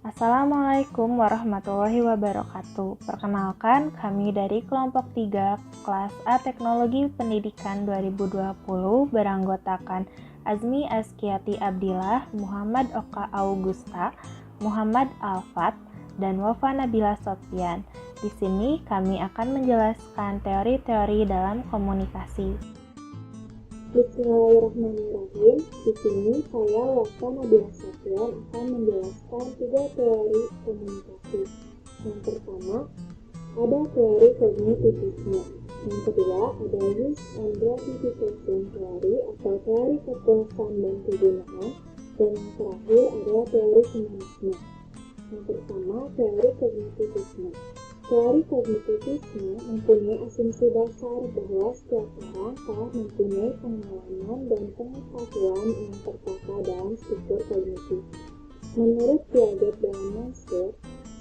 Assalamualaikum warahmatullahi wabarakatuh. Perkenalkan, kami dari kelompok 3 kelas A Teknologi Pendidikan 2020 beranggotakan Azmi Askiati Abdillah, Muhammad Oka Augusta, Muhammad Alfat, dan Wafa Nabila Sofyan. Di sini kami akan menjelaskan teori-teori dalam komunikasi. Bismillahirrahmanirrahim. Di sini saya Wafa Nabila Sofyan akan menjelaskan 3 teori komunikasi. Yang pertama, ada teori kognitivisme. Yang kedua, ada use and gratification theory atau teori kepuasan dan kegunaan. Dan yang terakhir ada teori humanisme. Yang pertama, teori kognitivisme. Teori kognitivisme mempunyai asumsi dasar bahwa setiap orang telah mempunyai pengalaman dan pengetahuan yang tertata dalam struktur kognitif. Menurut Piaget dan Monster,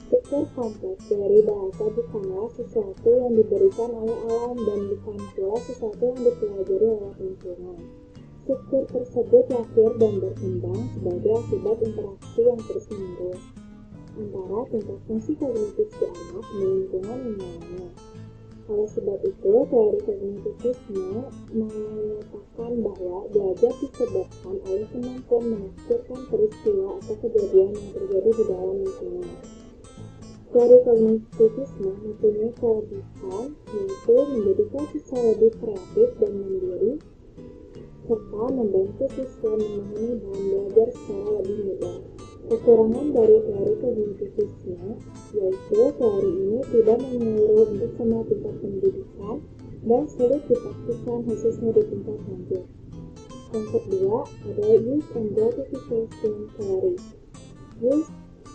struktur kompleks dari bahasa bukanlah sesuatu yang diberikan oleh alam dan bukan pula sesuatu yang dipelajari oleh lingkungan. Struktur tersebut lahir dan berkembang sebagai akibat interaksi yang terus-menerus antara tingkat fungsi kognitif si anak dan lingkungan yang lainnya. Oleh sebab itu, teori kognitivisme menyatakan bahwa belajar disebabkan oleh kemampuan menafsirkan peristiwa atau kejadian yang terjadi di dalam lingkungan. Teori kognitivisme mempunyai kelebihan yaitu menjadikan siswa lebih kreatif dan mandiri, serta membantu siswa memahami bahan belajar secara lebih mudah. Kekurangan dari teori kognitivisme yaitu teori ini tidak menyeluruh untuk semua tingkat pendidikan dan sulit dipraktikkan khususnya di tingkat lanjut. Yang kedua, ada use and gratification theory. Use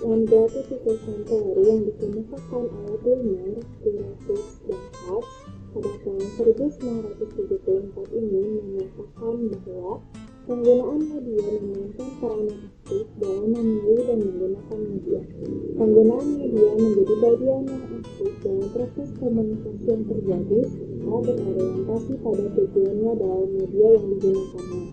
and gratification theory yang dikemukakan oleh Blumer, Pirouzis, dan Katz pada tahun 1974 ini menyatakan bahwa penggunaan media memainkan peranan aktif dalam memilih dan menggunakan media. Penggunaan media menjadi bagian yang aktif dalam proses komunikasi yang terjadi serta berorientasi pada tujuannya dalam media yang digunakannya.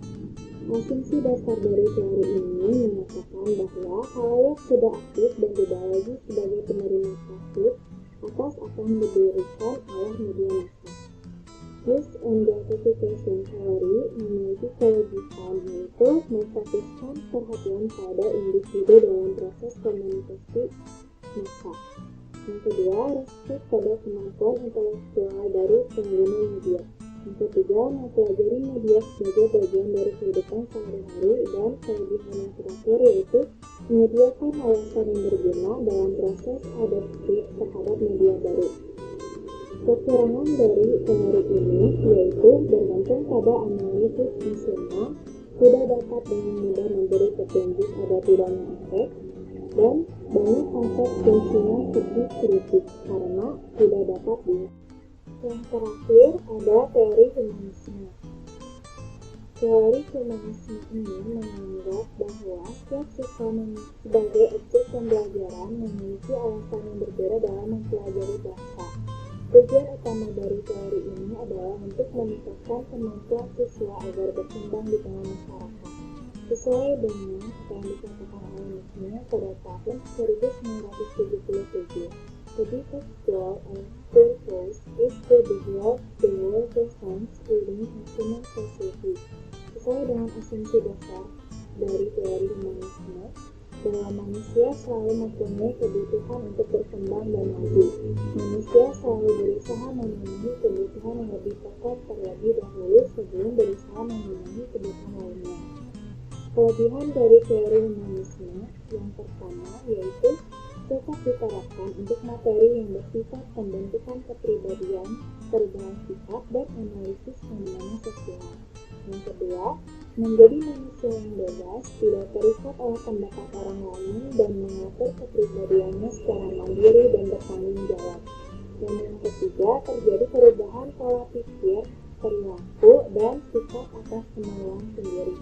Asumsi dasar dari teori ini menyatakan bahwa khalayak sudah aktif dan tidak lagi sebagai penerima pasif atas apa yang diberikan oleh media massa. Use and gratification theory memiliki kelebihan yaitu memfokuskan perhatian pada individu dalam proses komunikasi massa. Yang kedua, respek pada kemampuan intelektual dari pengguna media. Yang ketiga, mempelajari media sebagai bagian dari kehidupan sehari-hari, dan kelebihan yang terakhir yaitu menyediakan alasan yang berguna dalam proses adaptif terhadap media baru. Kekurangan dari teori ini yaitu bergantung pada analisis fungsional, tidak dapat dengan mudah memberi petunjuk ada tidaknya efek, dan banyak konsep fungsinya subjektif karena tidak dapat di. Yang terakhir ada teori humanisme. Teori humanisme ini menganggap bahwa setiap siswa sebagai objek pembelajaran memiliki alasan yang berbeda dalam mempelajari bahasa. Tujuan utama dari teori ini adalah untuk meningkatkan kemampuan siswa agar berkembang di tengah masyarakat. Sesuai dengan apa yang dikatakan oleh Nismia pada tahun 1977, the deepest goal and purpose is to develop the world presence within a human society. Sesuai dengan asumsi dasar dari teori humanisme, bahwa manusia selalu mempunyai kebutuhan untuk berkembang dan maju. Manusia selalu berusaha memenuhi kebutuhan yang lebih pokok terlebih dahulu sebelum berusaha memenuhi kebutuhan lainnya. Kelebihan dari teori humanisme yang pertama yaitu dapat diterapkan untuk materi yang bersifat pembentukan kepribadian, perubahan sikap, dan analisis fenomena sosial. Yang kedua, menjadi manusia yang bebas, tidak terikat oleh pendapat orang lain dan mengatur kepribadiannya secara mandiri dan bertanggung jawab. Dan yang ketiga, terjadi perubahan pola pikir, perilaku, dan sikap atas kemauan sendiri.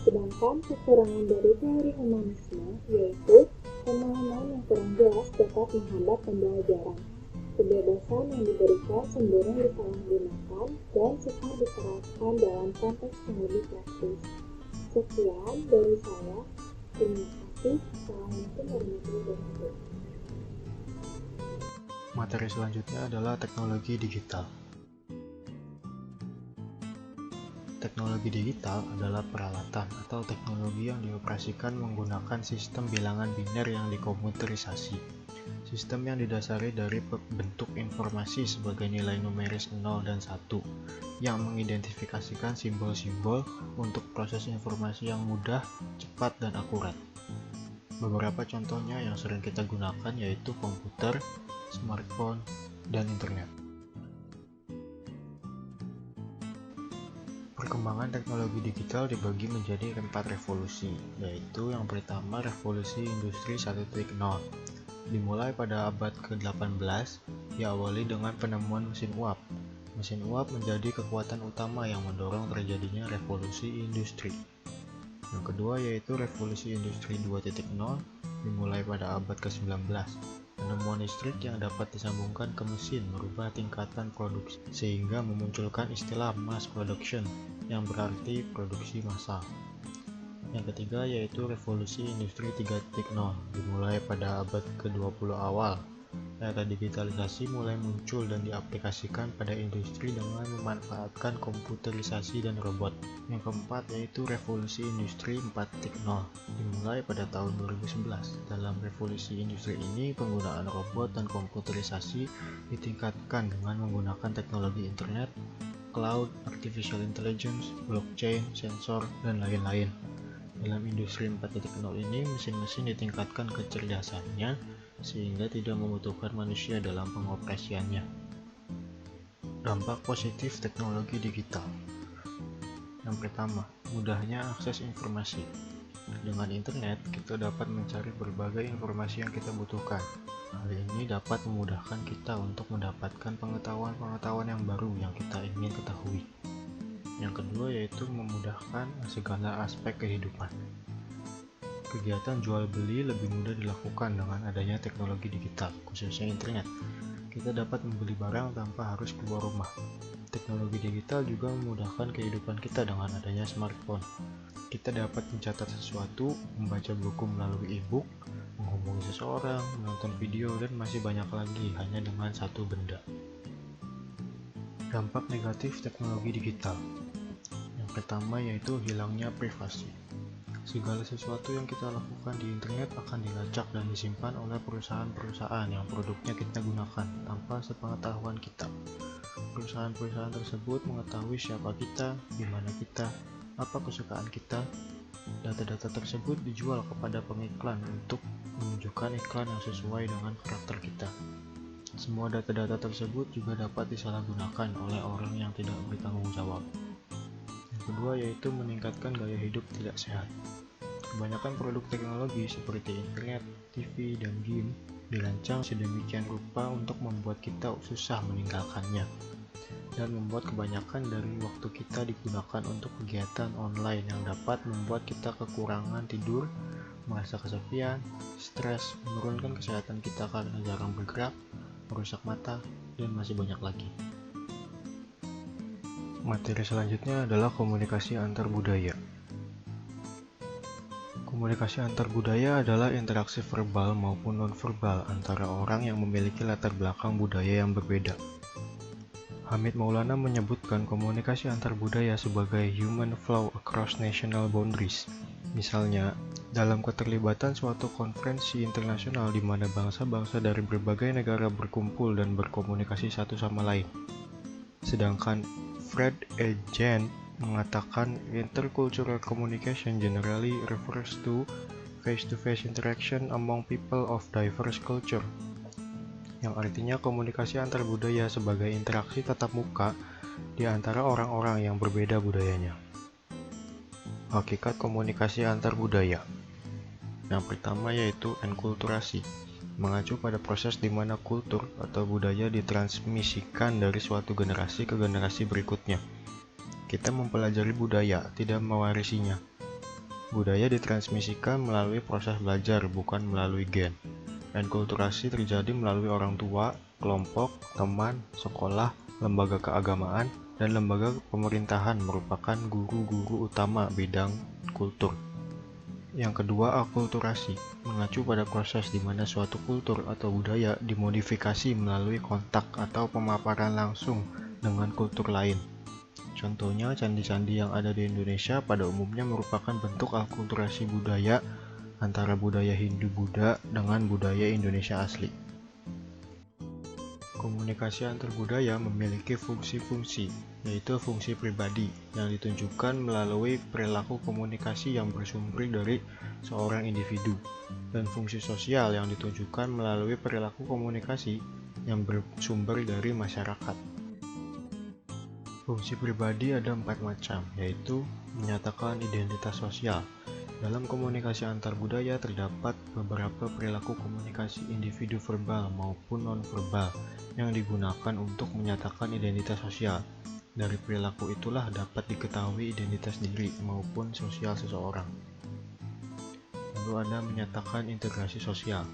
Sedangkan kekurangan dari teori humanisme yaitu pemahaman yang kurang jelas dapat menghambat pembelajaran. Kebebasan yang diberikan cenderung disalahgunakan dan sukar diterapkan dalam konteks yang lebih praktis. Sekian dari saya. Terima kasih. Assalamualaikum warahmatullahi wabarakatuh. Materi selanjutnya adalah teknologi digital. Teknologi digital adalah peralatan atau teknologi yang dioperasikan menggunakan sistem bilangan biner yang dikomputerisasi. Sistem yang didasari dari bentuk informasi sebagai nilai numeris 0 dan 1 yang mengidentifikasikan simbol-simbol untuk proses informasi yang mudah, cepat, dan akurat. Beberapa contohnya yang sering kita gunakan yaitu komputer, smartphone, dan internet. Perkembangan teknologi digital dibagi menjadi 4 revolusi, yaitu yang pertama revolusi industri 1.0. Dimulai pada abad ke-18, diawali dengan penemuan mesin uap. Mesin uap menjadi kekuatan utama yang mendorong terjadinya revolusi industri. Yang kedua yaitu revolusi industri 2.0, dimulai pada abad ke-19. Penemuan listrik yang dapat disambungkan ke mesin merubah tingkatan produksi sehingga memunculkan istilah mass production yang berarti produksi massal. Yang ketiga yaitu revolusi industri 3.0 dimulai pada abad ke-20 awal. Era digitalisasi mulai muncul dan diaplikasikan pada industri dengan memanfaatkan komputerisasi dan robot. Yang keempat yaitu revolusi industri 4.0 dimulai pada tahun 2011. Dalam revolusi industri ini, penggunaan robot dan komputerisasi ditingkatkan dengan menggunakan teknologi internet, cloud, artificial intelligence, blockchain, sensor, dan lain-lain. Dalam industri 4.0 ini, mesin-mesin ditingkatkan kecerdasannya sehingga tidak membutuhkan manusia dalam pengoperasiannya. Dampak positif teknologi digital. Yang pertama, mudahnya akses informasi. Dengan internet, kita dapat mencari berbagai informasi yang kita butuhkan. Hal ini dapat memudahkan kita untuk mendapatkan pengetahuan-pengetahuan yang baru yang kita ingin ketahui. Yang kedua yaitu memudahkan segala aspek kehidupan. Kegiatan jual beli lebih mudah dilakukan dengan adanya teknologi digital, khususnya internet. Kita dapat membeli barang tanpa harus keluar rumah. Teknologi digital juga memudahkan kehidupan kita dengan adanya smartphone. Kita dapat mencatat sesuatu, membaca buku melalui e-book, menghubungi seseorang, menonton video, dan masih banyak lagi hanya dengan satu benda. Dampak negatif teknologi digital. Yang pertama yaitu hilangnya privasi. Segala sesuatu yang kita lakukan di internet akan dilacak dan disimpan oleh perusahaan-perusahaan yang produknya kita gunakan tanpa sepengetahuan kita. Perusahaan-perusahaan tersebut mengetahui siapa kita, di mana kita, apa kesukaan kita. Data-data tersebut dijual kepada pengiklan untuk menunjukkan iklan yang sesuai dengan karakter kita. Semua data-data tersebut juga dapat disalahgunakan oleh orang yang tidak bertanggung jawab. Yang kedua yaitu meningkatkan gaya hidup tidak sehat. Kebanyakan produk teknologi seperti internet, TV, dan game dirancang sedemikian rupa untuk membuat kita susah meninggalkannya dan membuat kebanyakan dari waktu kita digunakan untuk kegiatan online yang dapat membuat kita kekurangan tidur, merasa kesepian, stres, menurunkan kesehatan kita karena jarang bergerak, merusak mata, dan masih banyak lagi. Materi selanjutnya adalah komunikasi antar budaya. Komunikasi antar budaya adalah interaksi verbal maupun non-verbal antara orang yang memiliki latar belakang budaya yang berbeda. Hamid Maulana menyebutkan komunikasi antar budaya sebagai human flow across national boundaries. Misalnya, dalam keterlibatan suatu konferensi internasional di mana bangsa-bangsa dari berbagai negara berkumpul dan berkomunikasi satu sama lain. Sedangkan Fred E. Gent mengatakan intercultural communication generally refers to face-to-face interaction among people of diverse culture, yang artinya komunikasi antar budaya sebagai interaksi tatap muka di antara orang-orang yang berbeda budayanya. Hakikat komunikasi antar budaya. Yang pertama yaitu enkulturasi, mengacu pada proses di mana kultur atau budaya ditransmisikan dari suatu generasi ke generasi berikutnya. Kita mempelajari budaya, tidak mewarisinya. Budaya ditransmisikan melalui proses belajar, bukan melalui gen. Enkulturasi terjadi melalui orang tua, kelompok, teman, sekolah, lembaga keagamaan, dan lembaga pemerintahan merupakan guru-guru utama bidang kultur. Yang kedua, akulturasi, mengacu pada proses di mana suatu kultur atau budaya dimodifikasi melalui kontak atau pemaparan langsung dengan kultur lain. Contohnya, candi-candi yang ada di Indonesia pada umumnya merupakan bentuk akulturasi budaya antara budaya Hindu-Buddha dengan budaya Indonesia asli. Komunikasi antar budaya memiliki fungsi-fungsi, yaitu fungsi pribadi yang ditunjukkan melalui perilaku komunikasi yang bersumber dari seorang individu, dan fungsi sosial yang ditunjukkan melalui perilaku komunikasi yang bersumber dari masyarakat. Fungsi pribadi ada 4 macam, yaitu menyatakan identitas sosial. Dalam komunikasi antar budaya terdapat beberapa perilaku komunikasi individu verbal maupun non-verbal yang digunakan untuk menyatakan identitas sosial. Dari perilaku itulah dapat diketahui identitas diri maupun sosial seseorang. Lalu ada menyatakan integrasi sosial.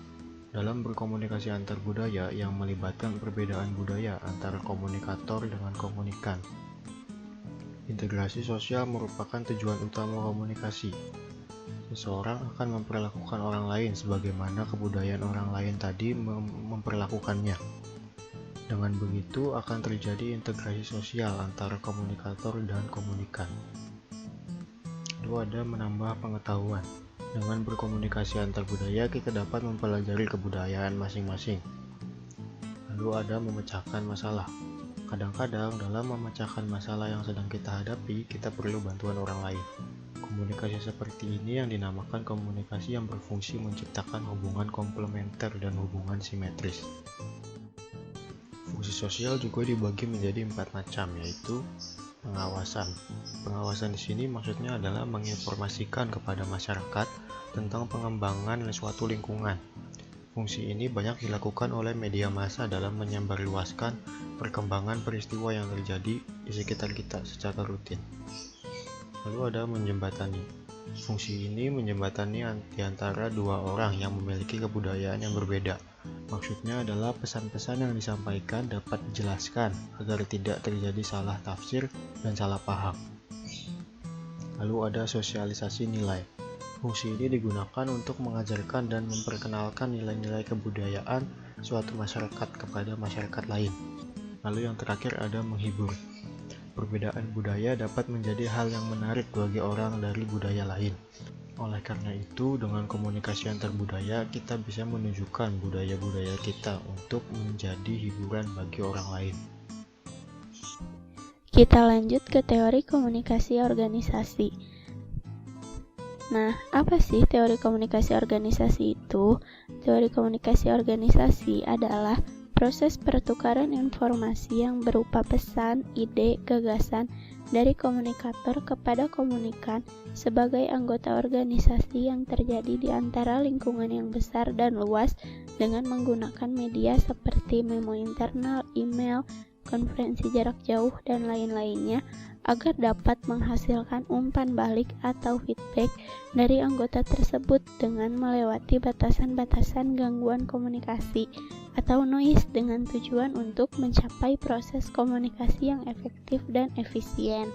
Dalam berkomunikasi antar budaya yang melibatkan perbedaan budaya antara komunikator dengan komunikan. Integrasi sosial merupakan tujuan utama komunikasi. Seseorang akan memperlakukan orang lain sebagaimana kebudayaan orang lain tadi memperlakukannya. Dengan begitu akan terjadi integrasi sosial antara komunikator dan komunikan. Lalu ada menambah pengetahuan. Dengan berkomunikasi antar budaya kita dapat mempelajari kebudayaan masing-masing. Lalu ada memecahkan masalah. Kadang-kadang dalam memecahkan masalah yang sedang kita hadapi, kita perlu bantuan orang lain. Komunikasi seperti ini yang dinamakan komunikasi yang berfungsi menciptakan hubungan komplementer dan hubungan simetris. Fungsi sosial juga dibagi menjadi 4 macam, yaitu pengawasan. Pengawasan di sini maksudnya adalah menginformasikan kepada masyarakat tentang pengembangan suatu lingkungan. Fungsi ini banyak dilakukan oleh media massa dalam menyebarluaskan perkembangan peristiwa yang terjadi di sekitar kita secara rutin. Lalu ada menjembatani. Fungsi ini menjembatani di antara dua orang yang memiliki kebudayaan yang berbeda. Maksudnya adalah pesan-pesan yang disampaikan dapat dijelaskan agar tidak terjadi salah tafsir dan salah paham. Lalu ada sosialisasi nilai. Fungsi ini digunakan untuk mengajarkan dan memperkenalkan nilai-nilai kebudayaan suatu masyarakat kepada masyarakat lain. Lalu yang terakhir ada menghibur. Perbedaan budaya dapat menjadi hal yang menarik bagi orang dari budaya lain. Oleh karena itu, dengan komunikasi antar budaya, kita bisa menunjukkan budaya-budaya kita untuk menjadi hiburan bagi orang lain. Kita lanjut ke teori komunikasi organisasi. Nah, apa sih teori komunikasi organisasi itu? Teori komunikasi organisasi adalah proses pertukaran informasi yang berupa pesan, ide, gagasan dari komunikator kepada komunikan sebagai anggota organisasi yang terjadi di antara lingkungan yang besar dan luas dengan menggunakan media seperti memo internal, email, konferensi jarak jauh, dan lain-lainnya agar dapat menghasilkan umpan balik atau feedback dari anggota tersebut dengan melewati batasan-batasan gangguan komunikasi atau noise dengan tujuan untuk mencapai proses komunikasi yang efektif dan efisien.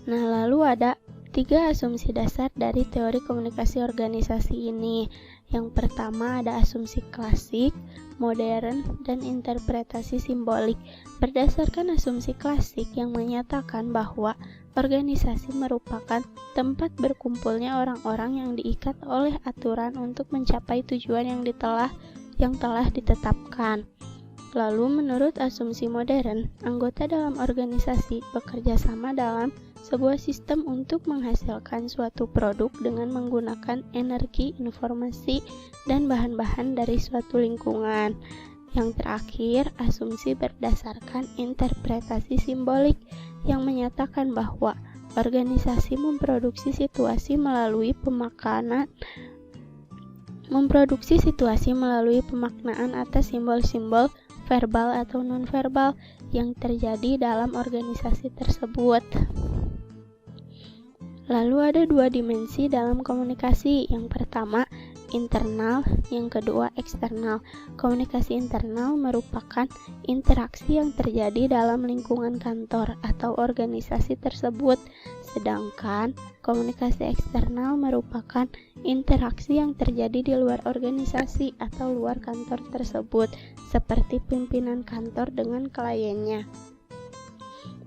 Nah, lalu ada 3 asumsi dasar dari teori komunikasi organisasi ini. Yang pertama ada asumsi klasik, modern, dan interpretasi simbolik. Berdasarkan asumsi klasik yang menyatakan bahwa organisasi merupakan tempat berkumpulnya orang-orang yang diikat oleh aturan untuk mencapai tujuan yang telah ditetapkan. Lalu menurut asumsi modern, anggota dalam organisasi bekerja sama dalam sebuah sistem untuk menghasilkan suatu produk dengan menggunakan energi, informasi, dan bahan-bahan dari suatu lingkungan. Yang terakhir, asumsi berdasarkan interpretasi simbolik yang menyatakan bahwa organisasi memproduksi situasi melalui pemaknaan atas simbol-simbol verbal atau non-verbal yang terjadi dalam organisasi tersebut. Lalu ada 2 dimensi dalam komunikasi. Yang pertama, internal, yang kedua eksternal. Komunikasi internal merupakan interaksi yang terjadi dalam lingkungan kantor atau organisasi tersebut, Sedangkan komunikasi eksternal merupakan interaksi yang terjadi di luar organisasi atau luar kantor tersebut, seperti pimpinan kantor dengan kliennya.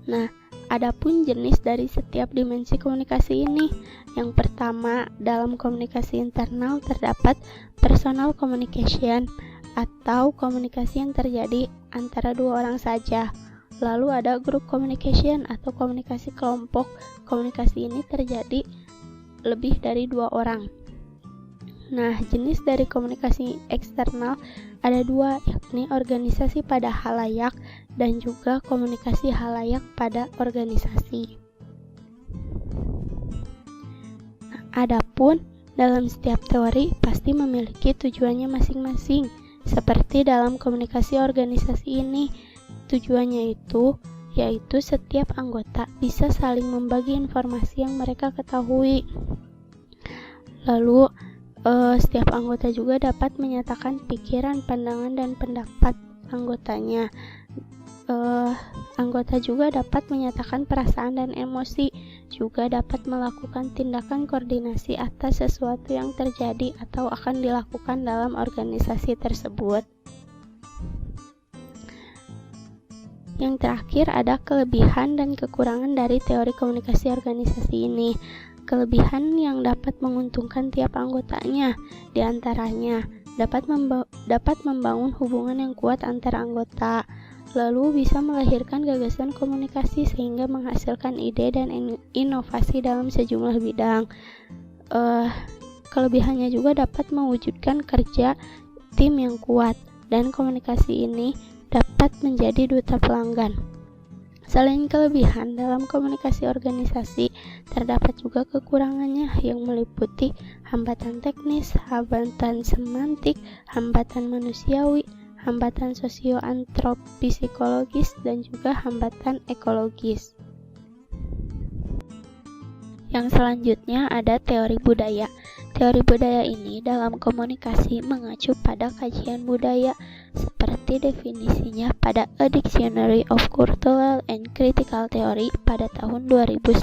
Nah, adapun jenis dari setiap dimensi komunikasi ini. Yang pertama, dalam komunikasi internal terdapat personal communication atau komunikasi yang terjadi antara dua orang saja. Lalu ada group communication atau komunikasi kelompok. Komunikasi ini terjadi lebih dari dua orang. Nah, jenis dari komunikasi eksternal ada dua, yakni organisasi pada halayak dan juga komunikasi halayak pada organisasi. Nah, adapun dalam setiap teori pasti memiliki tujuannya masing-masing. Seperti dalam komunikasi organisasi ini, tujuannya yaitu setiap anggota bisa saling membagi informasi yang mereka ketahui. Lalu setiap anggota juga dapat menyatakan pikiran, pandangan, dan pendapat anggotanya. Anggota juga dapat menyatakan perasaan dan emosi, juga dapat melakukan tindakan koordinasi atas sesuatu yang terjadi atau akan dilakukan dalam organisasi tersebut. Yang terakhir ada kelebihan dan kekurangan dari teori komunikasi organisasi ini. Kelebihan yang dapat menguntungkan tiap anggotanya, diantaranya dapat membangun hubungan yang kuat antar anggota, lalu bisa melahirkan gagasan komunikasi sehingga menghasilkan ide dan inovasi dalam sejumlah bidang. Kelebihannya juga dapat mewujudkan kerja tim yang kuat, dan komunikasi ini dapat menjadi duta pelanggan. Selain kelebihan dalam komunikasi organisasi, terdapat juga kekurangannya yang meliputi hambatan teknis, hambatan semantik, hambatan manusiawi, hambatan sosio-antropisikologis, dan juga hambatan ekologis. Yang selanjutnya ada teori budaya. Teori budaya ini dalam komunikasi mengacu pada kajian budaya seperti definisinya pada A Dictionary of Cultural and Critical Theory pada tahun 2010,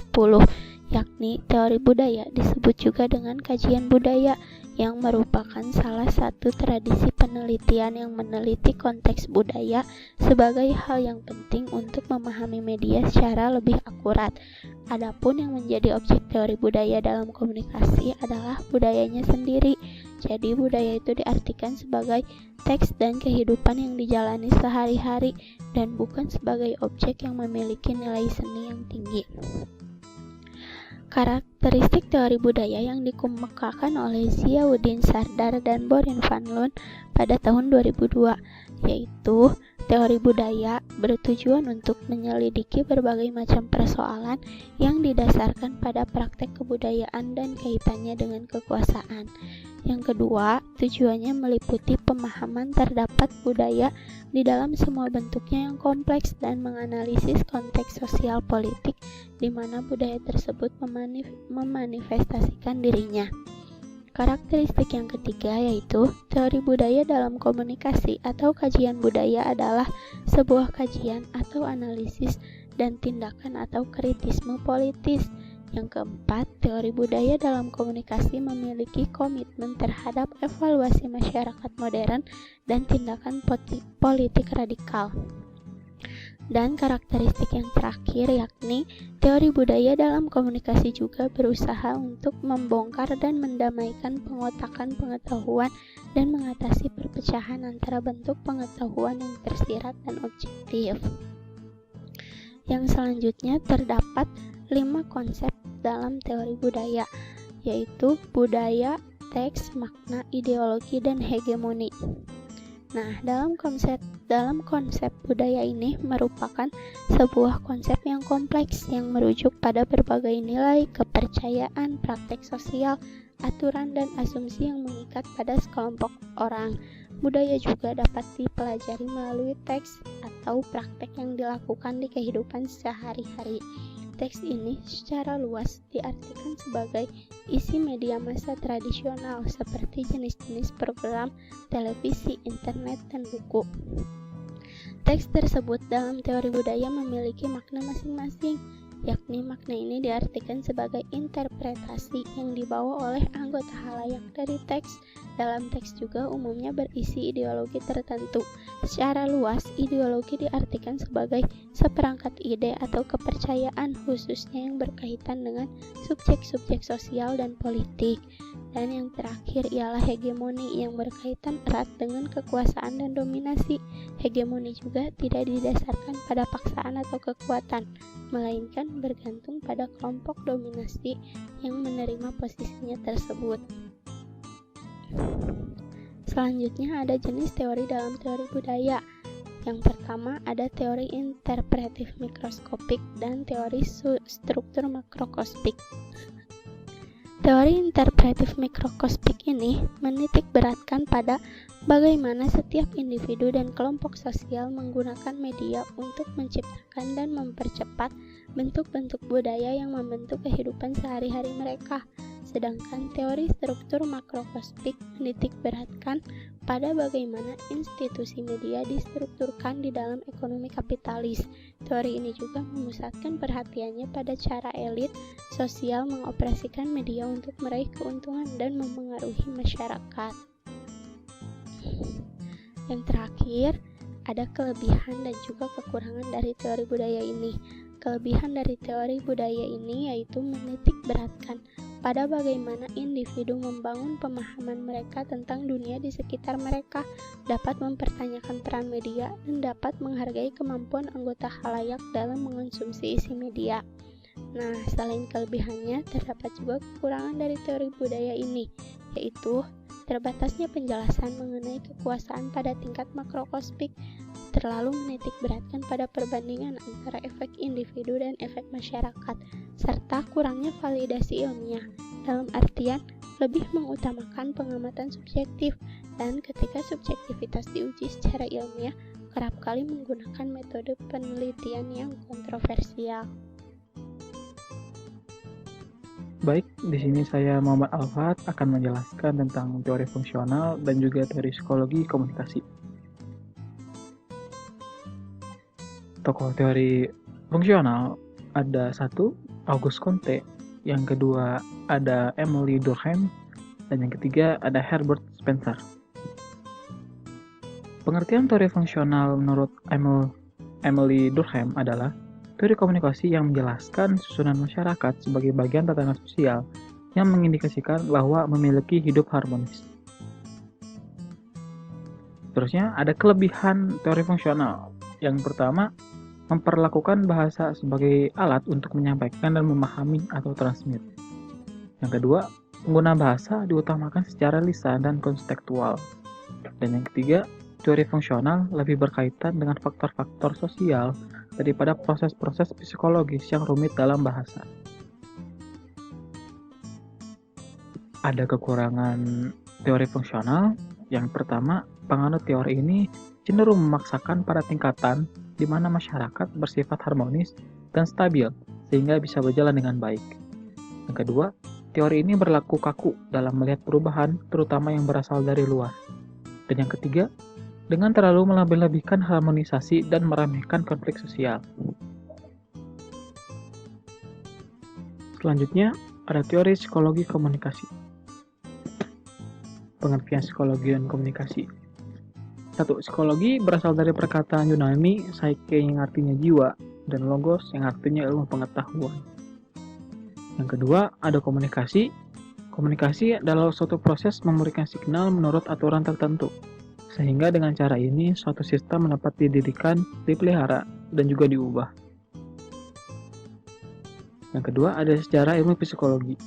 yakni teori budaya disebut juga dengan kajian budaya yang merupakan salah satu tradisi penelitian yang meneliti konteks budaya sebagai hal yang penting untuk memahami media secara lebih akurat. Adapun yang menjadi objek teori budaya dalam komunikasi adalah budayanya sendiri. Jadi budaya itu diartikan sebagai teks dan kehidupan yang dijalani sehari-hari dan bukan sebagai objek yang memiliki nilai seni yang tinggi. Karakteristik teori budaya yang dikemukakan oleh Ziauddin Sardar dan Borin van Loon pada tahun 2002, yaitu teori budaya bertujuan untuk menyelidiki berbagai macam persoalan yang didasarkan pada praktek kebudayaan dan kaitannya dengan kekuasaan. Yang kedua, tujuannya meliputi pemahaman terdapat budaya di dalam semua bentuknya yang kompleks dan menganalisis konteks sosial politik di mana budaya tersebut memanifestasikan dirinya. Karakteristik yang ketiga yaitu teori budaya dalam komunikasi atau kajian budaya adalah sebuah kajian atau analisis dan tindakan atau kritisme politis. Yang keempat, teori budaya dalam komunikasi memiliki komitmen terhadap evaluasi masyarakat modern dan tindakan politik radikal. Dan karakteristik yang terakhir yakni teori budaya dalam komunikasi juga berusaha untuk membongkar dan mendamaikan pengotakan pengetahuan dan mengatasi perpecahan antara bentuk pengetahuan yang tersirat dan objektif. Yang selanjutnya terdapat 5 konsep dalam teori budaya, yaitu budaya, teks, makna, ideologi, dan hegemoni. Nah, dalam konsep budaya ini merupakan sebuah konsep yang kompleks yang merujuk pada berbagai nilai, kepercayaan, praktek sosial, aturan, dan asumsi yang mengikat pada sekelompok orang. Budaya juga dapat dipelajari melalui teks atau praktek yang dilakukan di kehidupan sehari-hari. Teks ini secara luas diartikan sebagai isi media massa tradisional seperti jenis-jenis program, televisi, internet, dan buku. Teks tersebut dalam teori budaya memiliki makna masing-masing, yakni makna ini diartikan sebagai interpretasi yang dibawa oleh anggota halayak dari teks. Dalam teks juga umumnya berisi ideologi tertentu. Secara luas, ideologi diartikan sebagai seperangkat ide atau kepercayaan khususnya yang berkaitan dengan subjek-subjek sosial dan politik. Dan yang terakhir ialah hegemoni yang berkaitan erat dengan kekuasaan dan dominasi. Hegemoni juga tidak didasarkan pada paksaan atau kekuatan, melainkan bergantung pada kelompok dominasi yang menerima posisinya tersebut. Selanjutnya ada jenis teori dalam teori budaya. Yang pertama ada teori interpretif mikroskopik dan teori struktur makroskopik. Teori interpretif mikroskopik ini menitik beratkan pada bagaimana setiap individu dan kelompok sosial menggunakan media untuk menciptakan dan mempercepat bentuk-bentuk budaya yang membentuk kehidupan sehari-hari mereka. Sedangkan teori struktur makroskopik menitik beratkan pada bagaimana institusi media distrukturkan di dalam ekonomi kapitalis. Teori ini juga memusatkan perhatiannya pada cara elit sosial mengoperasikan media untuk meraih keuntungan dan memengaruhi masyarakat. Yang terakhir, ada kelebihan dan juga kekurangan dari teori budaya ini. Kelebihan dari teori budaya ini yaitu menitik beratkan pada bagaimana individu membangun pemahaman mereka tentang dunia di sekitar mereka, dapat mempertanyakan peran media, dan dapat menghargai kemampuan anggota khalayak dalam mengonsumsi isi media. Nah, selain kelebihannya, terdapat juga kekurangan dari teori budaya ini, yaitu terbatasnya penjelasan mengenai kekuasaan pada tingkat makroskopik, terlalu menitik beratkan pada perbandingan antara efek individu dan efek masyarakat, serta kurangnya validasi ilmiah, dalam artian lebih mengutamakan pengamatan subjektif, dan ketika subjektivitas diuji secara ilmiah, kerap kali menggunakan metode penelitian yang kontroversial. Baik, di sini saya Muhammad Alfat akan menjelaskan tentang teori fungsional dan juga teori psikologi komunikasi. Tokoh teori fungsional ada satu, Auguste Comte, yang kedua ada Emile Durkheim, dan yang ketiga ada Herbert Spencer. Pengertian teori fungsional menurut Emile Durkheim adalah teori komunikasi yang menjelaskan susunan masyarakat sebagai bagian tatanan sosial yang mengindikasikan bahwa memiliki hidup harmonis. Terusnya ada kelebihan teori fungsional. Yang pertama, memperlakukan bahasa sebagai alat untuk menyampaikan dan memahami atau transmit. Yang kedua, pengguna bahasa diutamakan secara lisan dan kontekstual. Dan yang ketiga, teori fungsional lebih berkaitan dengan faktor-faktor sosial daripada proses-proses psikologis yang rumit dalam bahasa. Ada kekurangan teori fungsional. Yang pertama, penganut teori ini cenderung memaksakan pada tingkatan di mana masyarakat bersifat harmonis dan stabil sehingga bisa berjalan dengan baik. Yang kedua, teori ini berlaku kaku dalam melihat perubahan, terutama yang berasal dari luar. Dan yang ketiga, dengan terlalu melebih-lebihkan harmonisasi dan meremehkan konflik sosial. Selanjutnya, ada teori psikologi komunikasi. Pengertian psikologi dan komunikasi. 1. Psikologi berasal dari perkataan Yunani psyche yang artinya jiwa dan logos yang artinya ilmu pengetahuan. Yang kedua, ada komunikasi. Komunikasi adalah suatu proses memberikan signal menurut aturan tertentu. Sehingga dengan cara ini, suatu sistem mendapat didirikan, dipelihara, dan juga diubah. Yang kedua, ada sejarah ilmu psikologi.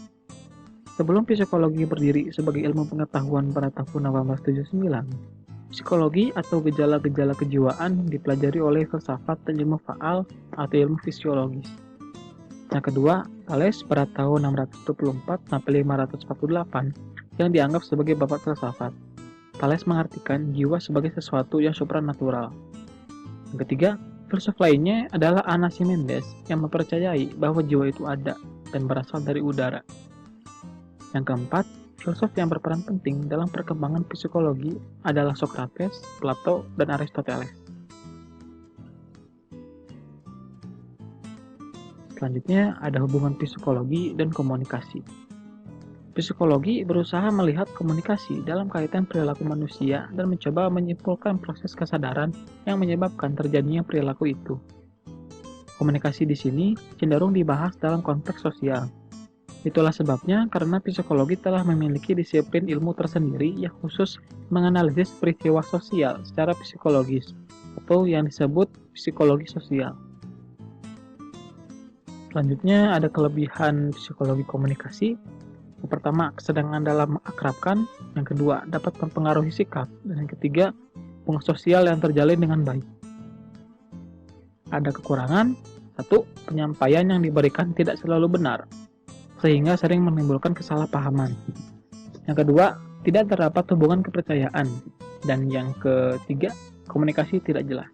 Sebelum psikologi berdiri sebagai ilmu pengetahuan pada tahun 1879, psikologi atau gejala-gejala kejiwaan dipelajari oleh filsafat dan ilmu faal atau ilmu fisiologis. Yang kedua, Thales pada tahun 624-548 yang dianggap sebagai bapak filsafat. Thales mengartikan jiwa sebagai sesuatu yang supranatural. Yang ketiga, filsuf lainnya adalah Anaximenes yang mempercayai bahwa jiwa itu ada dan berasal dari udara. Yang keempat, filsuf yang berperan penting dalam perkembangan psikologi adalah Socrates, Plato, dan Aristoteles. Selanjutnya ada hubungan psikologi dan komunikasi. Psikologi berusaha melihat komunikasi dalam kaitan perilaku manusia dan mencoba menyimpulkan proses kesadaran yang menyebabkan terjadinya perilaku itu. Komunikasi di sini cenderung dibahas dalam konteks sosial. Itulah sebabnya karena psikologi telah memiliki disiplin ilmu tersendiri yang khusus menganalisis peristiwa sosial secara psikologis, atau yang disebut psikologi sosial. Selanjutnya ada kelebihan psikologi komunikasi. Yang pertama, kesenangan dalam mengakrabkan. Yang kedua, dapat mempengaruhi sikap. Dan yang ketiga, hubungan sosial yang terjalin dengan baik. Ada kekurangan. Satu, penyampaian yang diberikan tidak selalu benar, sehingga sering menimbulkan kesalahpahaman. Yang kedua, tidak terdapat hubungan kepercayaan. Dan yang ketiga, komunikasi tidak jelas.